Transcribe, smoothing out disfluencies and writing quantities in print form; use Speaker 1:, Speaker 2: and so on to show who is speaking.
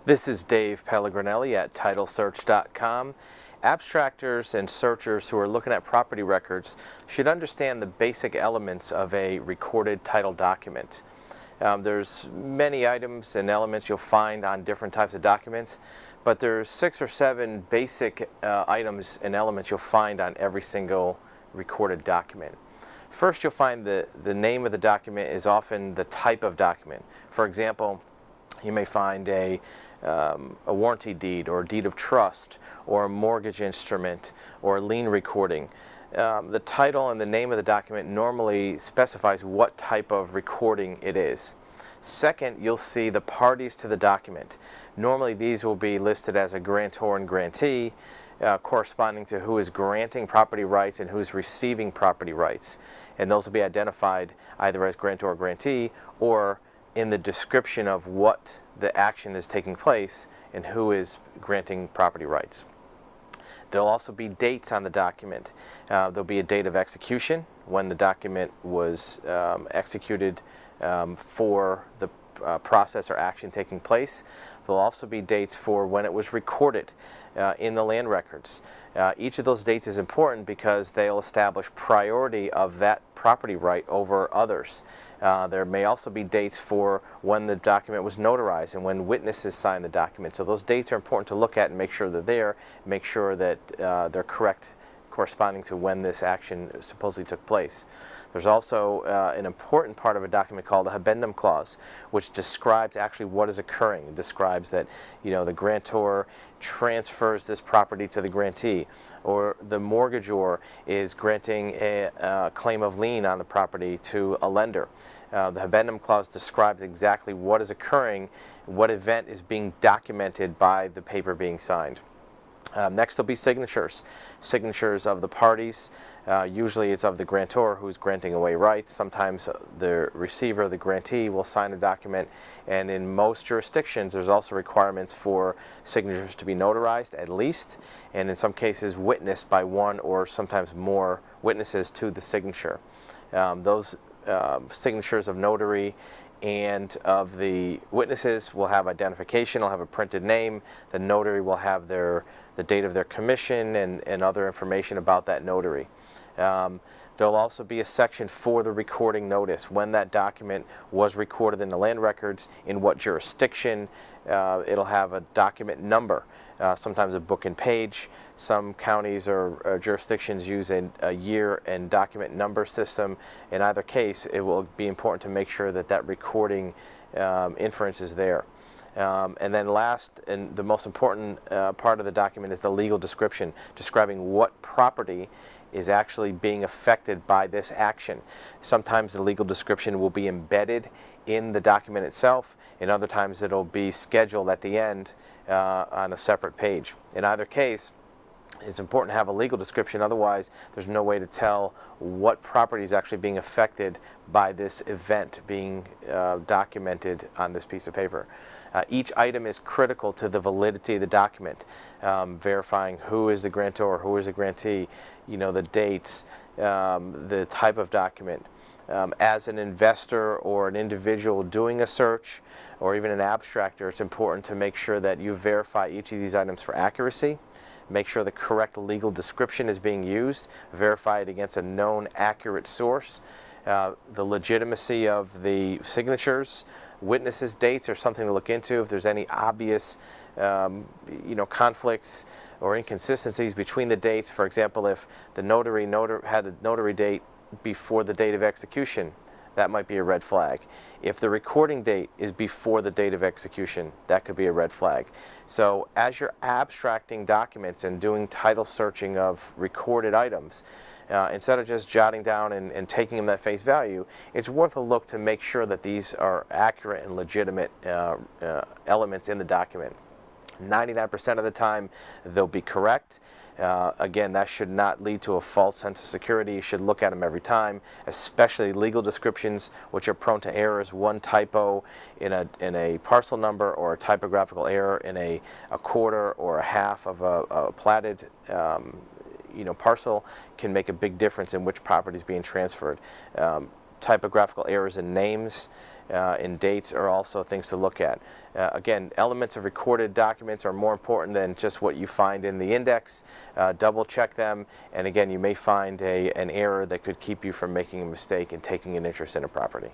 Speaker 1: This is Dave Pellegrinelli at TitleSearch.com. Abstractors and searchers who are looking at property records should understand the basic elements of a recorded title document. There's many items and elements you'll find on different types of documents, but there's 6 or 7 basic items and elements you'll find on every single recorded document. First, you'll find the name of the document is often the type of document. For example, you may find a warranty deed or a deed of trust or a mortgage instrument or a lien recording. The title and the name of the document normally specifies what type of recording it is. Second, you'll see the parties to the document. Normally these will be listed as a grantor and grantee, corresponding to who is granting property rights and who's receiving property rights. And those will be identified either as grantor or grantee or in the description of what the action is taking place and who is granting property rights. There'll also be dates on the document. There'll be a date of execution, when the document was executed for the process or action taking place. There'll also be dates for when it was recorded in the land records. Each of those dates is important because they'll establish priority of that property right over others. There may also be dates for when the document was notarized and when witnesses signed the document. So those dates are important to look at and make sure they're there, make sure that they're correct, corresponding to when this action supposedly took place. There's also an important part of a document called a habendum clause, which describes actually what is occurring. It describes that, the grantor transfers this property to the grantee, or the mortgagor is granting a claim of lien on the property to a lender. The habendum clause describes exactly what is occurring, what event is being documented by the paper being signed. Next will be signatures. Signatures of the parties. Usually it's of the grantor who's granting away rights. Sometimes the receiver, the grantee, will sign a document. And in most jurisdictions, there's also requirements for signatures to be notarized at least, and in some cases witnessed by one or sometimes more witnesses to the signature. Those signatures of notary and of the witnesses will have identification, will have a printed name. The notary will have the date of their commission and other information about that notary. There'll also be a section for the recording notice, when that document was recorded in the land records, in what jurisdiction. It'll have a document number, sometimes a book and page. Some counties or jurisdictions use a year and document number system. In either case, it will be important to make sure that that recording inference is there. And then last, and the most important part of the document is the legal description, describing what property is actually being affected by this action. Sometimes the legal description will be embedded in the document itself, and other times it'll be scheduled at the end on a separate page. In either case, it's important to have a legal description, otherwise there's no way to tell what property is actually being affected by this event being documented on this piece of paper. Each item is critical to the validity of the document, verifying who is the grantor, who is the grantee, the dates, the type of document. As an investor or an individual doing a search, or even an abstractor, it's important to make sure that you verify each of these items for accuracy. Make sure the correct legal description is being used. Verify it against a known accurate source. The legitimacy of the signatures, witnesses' dates are something to look into. If there's any obvious conflicts or inconsistencies between the dates, for example, if the notary had a notary date before the date of execution, that might be a red flag. If the recording date is before the date of execution, that could be a red flag. So as you're abstracting documents and doing title searching of recorded items, instead of just jotting down and taking them at face value, it's worth a look to make sure that these are accurate and legitimate elements in the document. 99% of the time, they'll be correct. Again, that should not lead to a false sense of security. You should look at them every time, especially legal descriptions, which are prone to errors. One typo in a parcel number, or a typographical error in a quarter or a half of a platted parcel can make a big difference in which property is being transferred. typographical errors in names, in dates are also things to look at. Again, elements of recorded documents are more important than just what you find in the index. Double check them, and again, you may find an error that could keep you from making a mistake and taking an interest in a property.